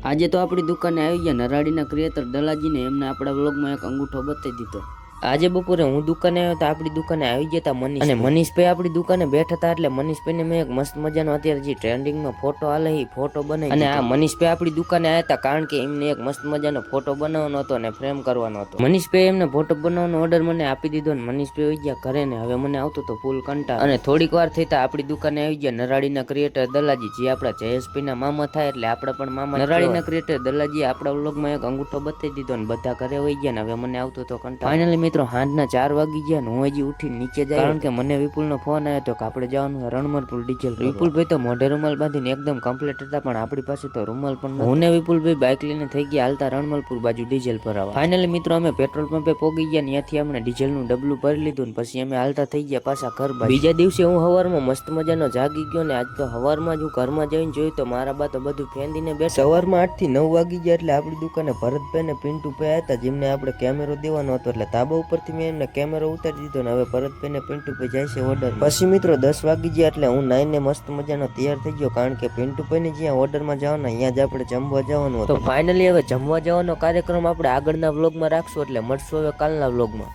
આજે તો આપણી દુકાને આવી ગયા નરાડીના ક્રિએટર દલાજીને એમને આપણા વ્લોગમાં એક અંગૂઠો બતાવી દીધો। આજે બપોરે હું દુકાને આવ્યો તો આપણી દુકાને આવી ગયા હતા મનીષ અને મનીષભાઈ આપણી દુકાને બેઠા હતા એટલે મનીષભાઈને મેં એક મસ્ત મજાનો અત્યારે જે ટ્રેન્ડિંગમાં ફોટો આલે એ ફોટો બનાવી અને આ મનીષભાઈ આપણી દુકાને આવ્યા હતા કારણ કે એમને એક મસ્ત મજાનો ફોટો બનાવવાનો હતો અને ફ્રેમ કરવાનો હતો। મનીષભાઈ એમને ફોટો બનાવવાનો ઓર્ડર મને આપી દીધો અને મનીષભાઈ આવી ગયા ઘરે ને હવે મને આવતો તો ફૂલ કંટાળો અને થોડીક વાર થતા આપણી દુકાને આવી ગયા નરાડીના ક્રિએટર દલાજી જે આપણા જયેશભાઈના મામા થાય એટલે આપણે પણ મામા નરાડીના ક્રિએટર દલાજી આપણા વ્લોગમાં એક અંગૂઠો બતાવી દીધો અને બધા ઘરે વહી ગયા ને હવે મને આવતો તો કંટાળો। ફાઇનલી મિત્રો સાંજના 4 વાગી ગયા ને હું હજી ઉઠી નીચે જાય કારણ કે મને વિપુલનો ફોન આવ્યો તો કે આપણે જવાનું રણમલપુર ડીઝલ। વિપુલભાઈ તો મોઢે રૂમાલ બાંધીને એકદમ કમ્પ્લીટ હતા પણ આપણી પાસે તો રૂમાલ પણ હું ને વિપુલભાઈ બાઇક લઈને થઈ ગયા હાલતા રણમલપુર બાજુ ડીઝલ ભરાવા। ફાઇનલી મિત્રો અમે પેટ્રોલ પંપે પોગી ગયા ત્યાંથી અમને ડીઝલનું ડબલું ભરી લીધું ને પછી અમે હાલતા થઈ ગયા પાછા ઘર બાજુ। બીજા દિવસે હું સવારમાં મસ્ત મજાનો જાગી ગયો ને આજ તો સવારમાં જ હું ઘરમાં જઈને જોયું તો મારા બા તો બધું ફેંદીને બેઠા। સવારમાં 8 થી 9 વાગી ગયા એટલે આપણી દુકાને ભરતભાઈ ને પિન્ટુભાઈ હતા જેમને આપણે કેમેરો દેવાનો હતો એટલે તાબા ઉપરથી મેં એમને કેમેરો ઉતારી દીધો ને હવે ભરતભાઈ ને પિન્ટુભાઈ જાય છે ઓર્ડર। પછી મિત્રો 10 વાગી ગયા એટલે હું નાઈને મસ્ત મજાનો તૈયાર થઈ ગયો કારણ કે પિન્ટુભાઈ ને જ્યાં ઓર્ડરમાં જવાના અહીંયા જ આપણે જમવા જવાનું હતું। તો ફાઇનલી હવે જમવા જવાનો કાર્યક્રમ આપણે આગળના વ્લોગમાં રાખશું એટલે મળશું હવે કાલના વ્લોગમાં।